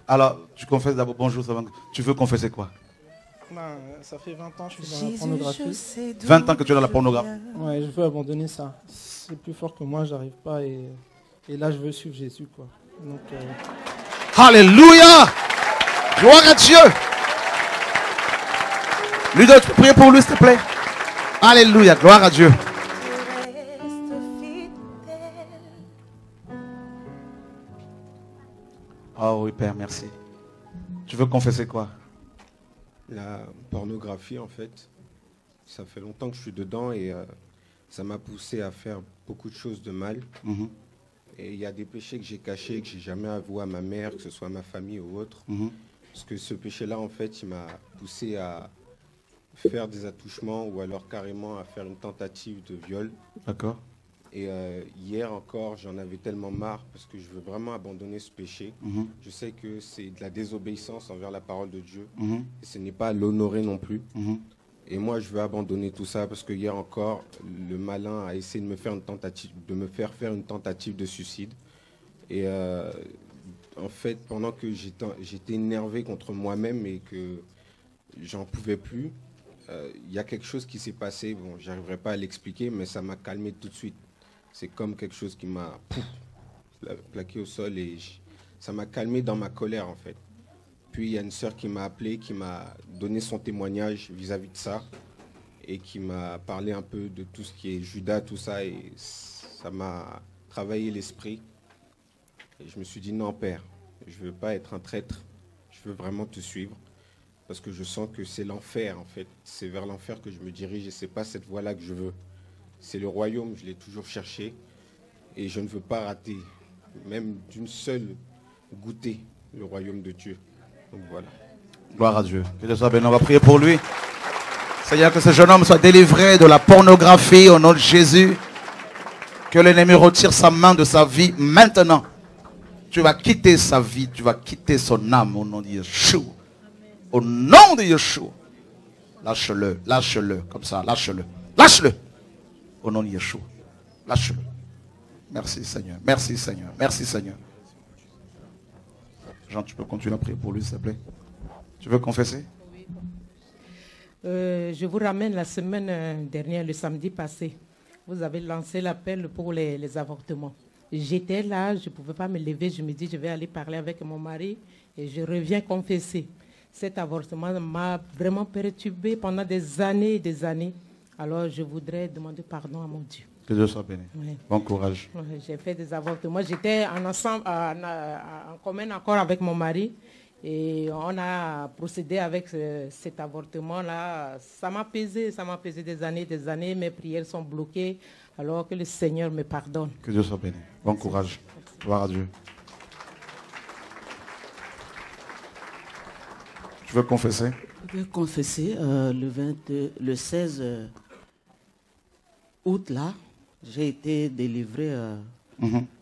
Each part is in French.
Alors, tu confesses d'abord bonjour. Tu veux confesser quoi? Ça fait 20 ans que je suis dans la pornographie. 20 ans que tu es dans la pornographie. Ouais, je veux abandonner ça. C'est plus fort que moi, j'arrive pas. Et là, je veux suivre Jésus, quoi. Donc, Alléluia! Gloire à Dieu! Ludo, tu peux prier pour lui, s'il te plaît? Alléluia, gloire à Dieu. Oh oui, Père, merci. Tu veux confesser quoi? La pornographie, en fait, ça fait longtemps que je suis dedans et ça m'a poussé à faire beaucoup de choses de mal. Et il y a des péchés que j'ai cachés, que j'ai jamais avoué à ma mère, que ce soit à ma famille ou autre. Parce que ce péché-là, en fait, il m'a poussé à faire des attouchements ou alors carrément à faire une tentative de viol. D'accord. Et hier encore, j'en avais tellement marre parce que je veux vraiment abandonner ce péché. Je sais que c'est de la désobéissance envers la parole de Dieu. Et ce n'est pas l'honorer non plus. Et moi, je veux abandonner tout ça parce que hier encore, le malin a essayé de me faire une tentative, de me faire faire une tentative de suicide. Et en fait, pendant que j'étais énervé contre moi-même et que j'en pouvais plus, il y a quelque chose qui s'est passé. Bon, j'arriverai pas à l'expliquer, mais ça m'a calmé tout de suite. C'est comme quelque chose qui m'a plaqué au sol et ça m'a calmé dans ma colère, en fait. Puis il y a une sœur qui m'a appelé, qui m'a donné son témoignage vis-à-vis de ça et qui m'a parlé un peu de tout ce qui est Judas, tout ça, et ça m'a travaillé l'esprit. Et je me suis dit, non, Père, je ne veux pas être un traître, je veux vraiment te suivre parce que je sens que c'est l'enfer, en fait. C'est vers l'enfer que je me dirige et ce n'est pas cette voie-là que je veux. C'est le royaume, je l'ai toujours cherché et je ne veux pas rater, même d'une seule goûter, le royaume de Dieu. Donc voilà. Gloire à Dieu. Que Dieu soit béni. On va prier pour lui. Seigneur, que ce jeune homme soit délivré de la pornographie au nom de Jésus. Que l'ennemi retire sa main de sa vie maintenant. Tu vas quitter sa vie, tu vas quitter son âme au nom de Yeshua. Au nom de Yeshua. Lâche-le, lâche-le, comme ça, lâche-le. Lâche-le. Au nom de Yeshua. Lâche-le. Merci Seigneur. Merci Seigneur. Merci Seigneur. Jean, tu peux continuer à prier pour lui, s'il te plaît. Tu veux confesser? Oui. Je vous ramène la semaine dernière, le samedi passé. Vous avez lancé l'appel pour les avortements. J'étais là, je ne pouvais pas me lever. Je me dis, je vais aller parler avec mon mari et je reviens confesser. Cet avortement m'a vraiment perturbé pendant des années et des années. Alors, je voudrais demander pardon à mon Dieu. Que Dieu soit béni. Oui. Bon courage. Oui, j'ai fait des avortements. J'étais en commun accord avec mon mari et on a procédé avec cet avortement-là. Ça m'a pesé des années. Mes prières sont bloquées alors que le Seigneur me pardonne. Que Dieu soit béni. Bon courage. Gloire à Dieu. Tu veux confesser? Je veux confesser le 16 août, là, j'ai été délivré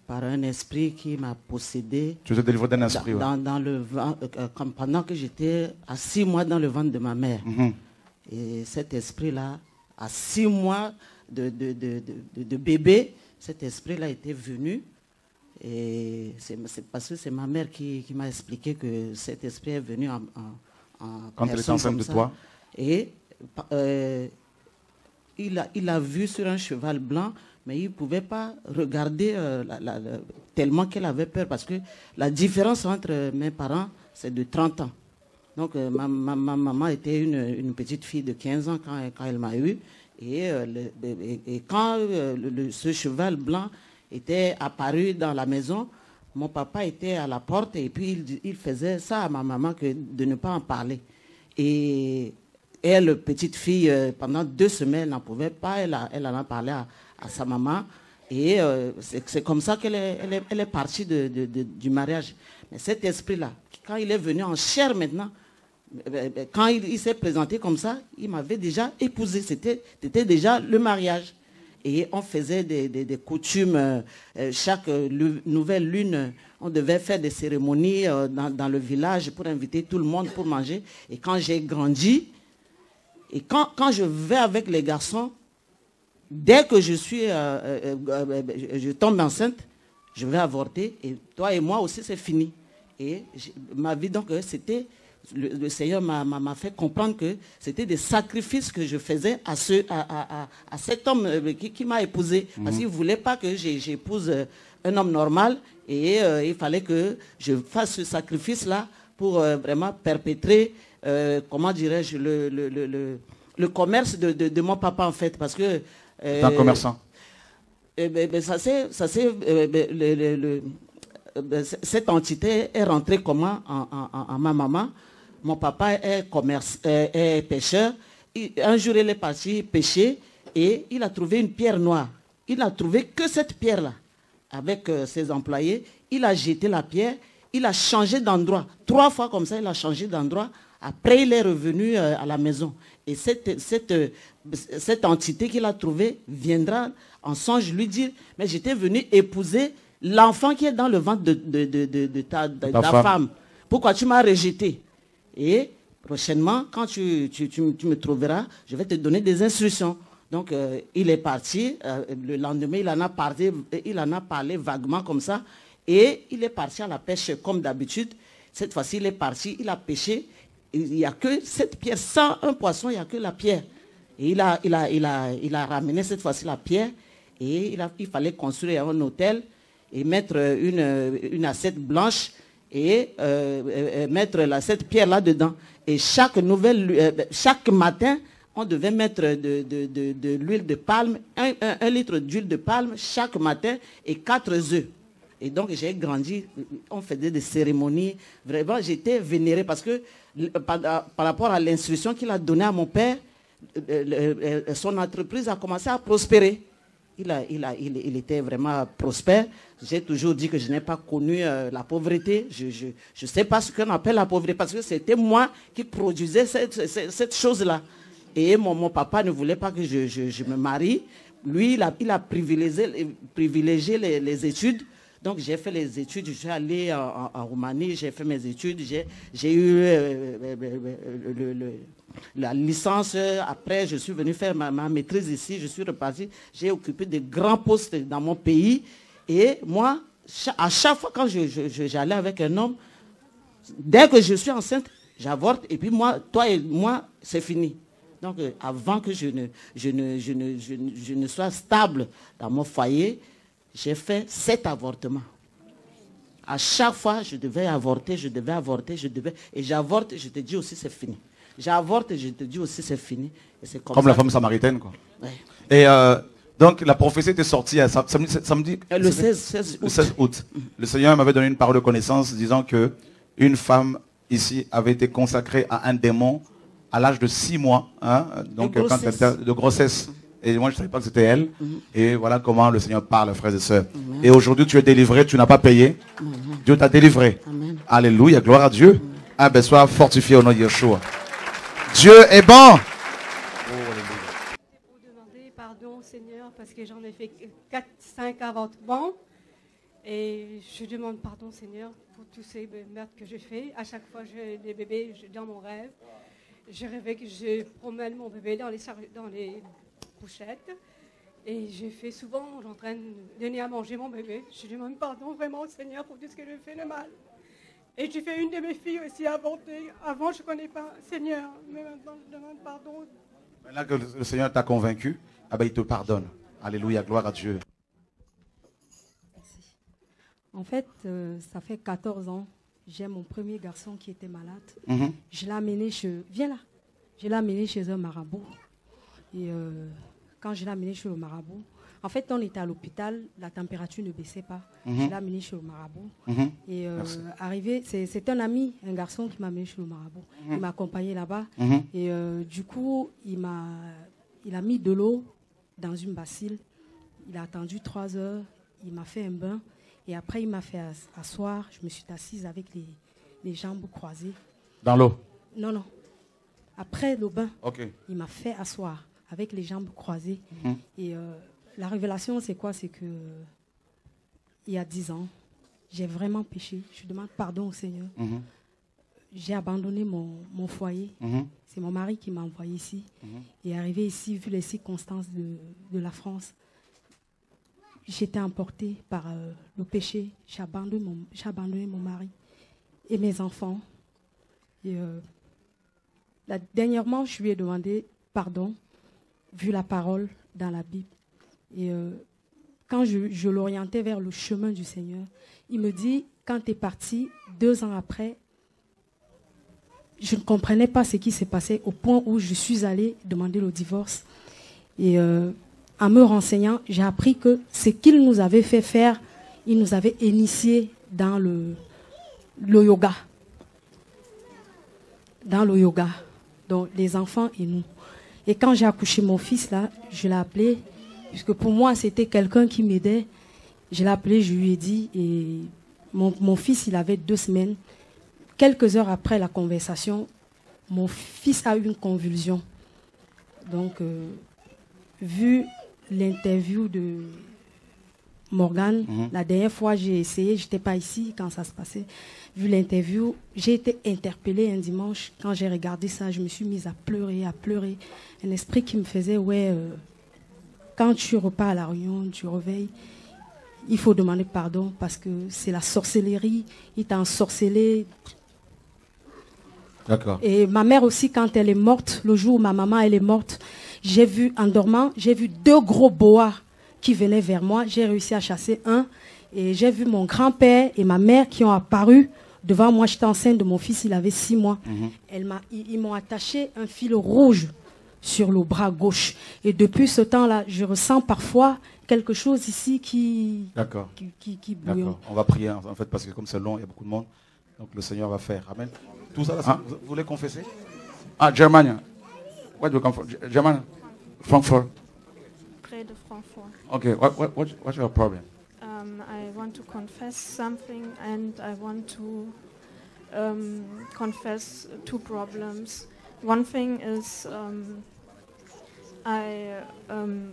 par un esprit qui m'a possédé. Tu t'es délivré d'un esprit, dans le pendant que j'étais à 6 mois dans le ventre de ma mère. Et cet esprit-là, à 6 mois de bébé, cet esprit-là était venu. Et c'est parce que c'est ma mère qui m'a expliqué que cet esprit est venu quand elle était enceinte de toi. Et il a vu sur un cheval blanc, mais il ne pouvait pas regarder tellement qu'elle avait peur, parce que la différence entre mes parents, c'est de 30 ans. Donc ma maman était une petite fille de 15 ans quand elle m'a eu. Et quand ce cheval blanc était apparu dans la maison, mon papa était à la porte et puis il faisait ça à ma maman de ne pas en parler. Et elle, petite fille, pendant 2 semaines, elle n'en pouvait pas. Elle en a parlé à sa maman. Et c'est comme ça qu'elle est partie du mariage. Mais cet esprit-là, quand il est venu en chair maintenant, quand il s'est présenté comme ça, il m'avait déjà épousé. C'était déjà le mariage. Et on faisait des coutumes. Chaque nouvelle lune, on devait faire des cérémonies dans le village pour inviter tout le monde pour manger. Et quand j'ai grandi, et quand je vais avec les garçons, dès que je tombe enceinte, je vais avorter. Et toi et moi aussi, c'est fini. Et ma vie, donc, c'était... Le Seigneur m'a fait comprendre que c'était des sacrifices que je faisais à cet homme qui m'a épousé. Parce qu'il ne voulait pas que j'épouse un homme normal. Et il fallait que je fasse ce sacrifice-là pour vraiment perpétrer, comment dirais-je, le commerce de mon papa, en fait. Parce que... C'est un commerçant. Cette entité est rentrée comment en ma maman. Mon papa est pêcheur. Un jour, il est parti pêcher et il a trouvé une pierre noire. Il n'a trouvé que cette pierre-là avec ses employés. Il a jeté la pierre. Il a changé d'endroit. 3 fois comme ça, il a changé d'endroit. Après, il est revenu à la maison. Et cette entité qu'il a trouvée viendra en songe lui dire, mais j'étais venu épouser l'enfant qui est dans le ventre de ta femme. Pourquoi tu m'as rejeté? Et prochainement, quand tu me trouveras, je vais te donner des instructions. Donc, il est parti. Le lendemain, il en a parlé vaguement comme ça. Et il est parti à la pêche comme d'habitude. Cette fois-ci, il est parti, il a pêché. Il n'y a que cette pierre. Sans un poisson, il n'y a que la pierre. Et il a ramené cette fois-ci la pierre. Et il fallait construire un hôtel et mettre une assiette blanche et mettre cette pierre là-dedans. Et chaque matin, on devait mettre de l'huile de palme, 1 litre d'huile de palme chaque matin et 4 œufs. Et donc j'ai grandi, on faisait des cérémonies. Vraiment, j'étais vénéré parce que par rapport à l'instruction qu'il a donnée à mon père, son entreprise a commencé à prospérer. Il était vraiment prospère. J'ai toujours dit que je n'ai pas connu la pauvreté. Je ne sais pas ce qu'on appelle la pauvreté parce que c'était moi qui produisais cette chose-là. Et mon papa ne voulait pas que je me marie. Lui, il a privilégié les études. Donc j'ai fait les études, je suis allé en Roumanie, j'ai fait mes études, j'ai eu la licence. Après, je suis venu faire ma maîtrise ici, je suis reparti, j'ai occupé de grands postes dans mon pays. Et moi, à chaque fois quand j'allais avec un homme, dès que je suis enceinte, j'avorte et puis moi, toi et moi, c'est fini. Donc avant que je ne sois stable dans mon foyer, j'ai fait 7 avortements. À chaque fois, je devais avorter. Et j'avorte, je te dis aussi c'est fini. J'avorte, je te dis aussi c'est fini. Et c'est comme la femme samaritaine, quoi. Ouais. Et donc, la prophétie était sortie samedi le 16 août. Le 16 août. Le Seigneur m'avait donné une parole de connaissance disant que une femme ici avait été consacrée à un démon à l'âge de 6 mois. Hein, donc, de grossesse. Et moi, je ne savais pas que c'était elle. Et voilà comment le Seigneur parle, frères et sœurs. Amen. Et aujourd'hui, tu es délivré, tu n'as pas payé. Amen. Dieu t'a délivré. Amen. Alléluia, gloire à Dieu. Amen. Ah ben, sois fortifié au nom de Yeshua. Dieu est bon. Pour demander pardon au Seigneur parce que j'en ai fait 4-5 avortements. Et je demande pardon, Seigneur, pour tous ces meurtres que j'ai fait. À chaque fois, j'ai des bébés dans mon rêve. J'ai rêvé que je promène mon bébé dans les couchette. Et j'ai fait souvent, en train de donner à manger mon bébé. Je demande pardon vraiment au Seigneur pour tout ce que j'ai fait de mal. Et j'ai fait une de mes filles aussi avorter. Avant, je ne connais pas Seigneur, mais maintenant, je demande pardon. Maintenant que le Seigneur t'a convaincu, ah ben, il te pardonne. Alléluia, gloire à Dieu. Merci. En fait, ça fait 14 ans. J'ai mon premier garçon qui était malade. Je l'ai amené viens là. Je l'ai amené chez un marabout. Et quand je l'ai amené chez le marabout, en fait, on était à l'hôpital, la température ne baissait pas. Je l'ai amené chez le marabout. Et arrivé, c'est un ami, un garçon qui m'a amené chez le marabout. Il m'a accompagné là-bas. Et du coup, il a mis de l'eau dans une bassine. Il a attendu 3 heures. Il m'a fait un bain. Et après, il m'a fait asseoir. Je me suis assise avec les jambes croisées. Dans l'eau? Non, non. Après le bain, il m'a fait asseoir avec les jambes croisées. Et la révélation, c'est quoi? C'est que il y a 10 ans, j'ai vraiment péché. Je demande pardon au Seigneur. J'ai abandonné mon foyer. C'est mon mari qui m'a envoyé ici. Et arrivé ici, vu les circonstances de la France, j'étais emportée par le péché. J'ai abandonné mon mari. et mes enfants. Et, dernièrement, je lui ai demandé pardon, vu la parole dans la Bible. Et quand je l'orientais vers le chemin du Seigneur, il me dit, quand tu es parti, 2 ans après, je ne comprenais pas ce qui s'est passé au point où je suis allée demander le divorce. Et en me renseignant, j'ai appris que ce qu'il nous avait fait faire, il nous avait initiés dans le yoga. Dans le yoga. Donc les enfants et nous. Et quand j'ai accouché mon fils, là, je l'ai appelé, puisque pour moi, c'était quelqu'un qui m'aidait. Je l'ai appelé, je lui ai dit, et mon fils, il avait 2 semaines. Quelques heures après la conversation, mon fils a eu une convulsion. Donc, vu l'interview de Morgane, la dernière fois j'ai essayé, je n'étais pas ici quand ça se passait. Vu l'interview, j'ai été interpellée un dimanche. Quand j'ai regardé ça, je me suis mise à pleurer. Un esprit qui me faisait, quand tu repars à la réunion, tu réveilles, il faut demander pardon parce que c'est la sorcellerie, il t'a ensorcelé. D'accord. Et ma mère aussi, quand elle est morte, le jour où ma maman elle est morte, j'ai vu, en dormant, j'ai vu 2 gros boas qui venaient vers moi. J'ai réussi à chasser un. Et j'ai vu mon grand-père et ma mère qui ont apparu devant moi. J'étais enceinte de mon fils, il avait 6 mois. Ils m'ont attaché un fil rouge sur le bras gauche. Et depuis ce temps-là, je ressens parfois quelque chose ici qui bouillonne. D'accord. On va prier en fait parce que comme c'est long, il y a beaucoup de monde. Donc le Seigneur va faire. Amen. Tout ça, là, vous voulez confesser? Ah, Germania. Where do you come from? Germania? Frankfurt. Près de Francfort. Okay. What's your problem? I want to confess something, and I want to confess 2 problems. One thing is I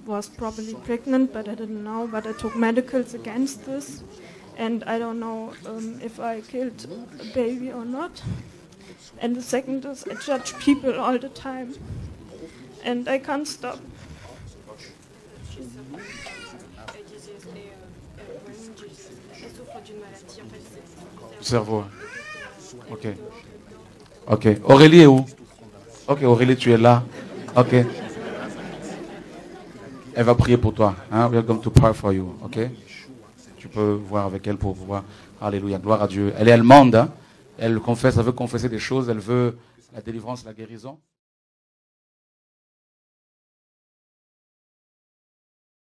was probably pregnant, but I didn't know, but I took medicals against this, and I don't know if I killed a baby or not. And the second is I judge people all the time, and I can't stop. Cerveau. Ok. Ok. Aurélie est où? Ok, Aurélie, tu es là. Ok. Elle va prier pour toi. Hein? We are going to pray for you. Ok. Tu peux voir avec elle pour pouvoir. Alléluia. Gloire à Dieu. Elle est allemande. Hein? Elle confesse, elle veut confesser des choses. Elle veut la délivrance, la guérison.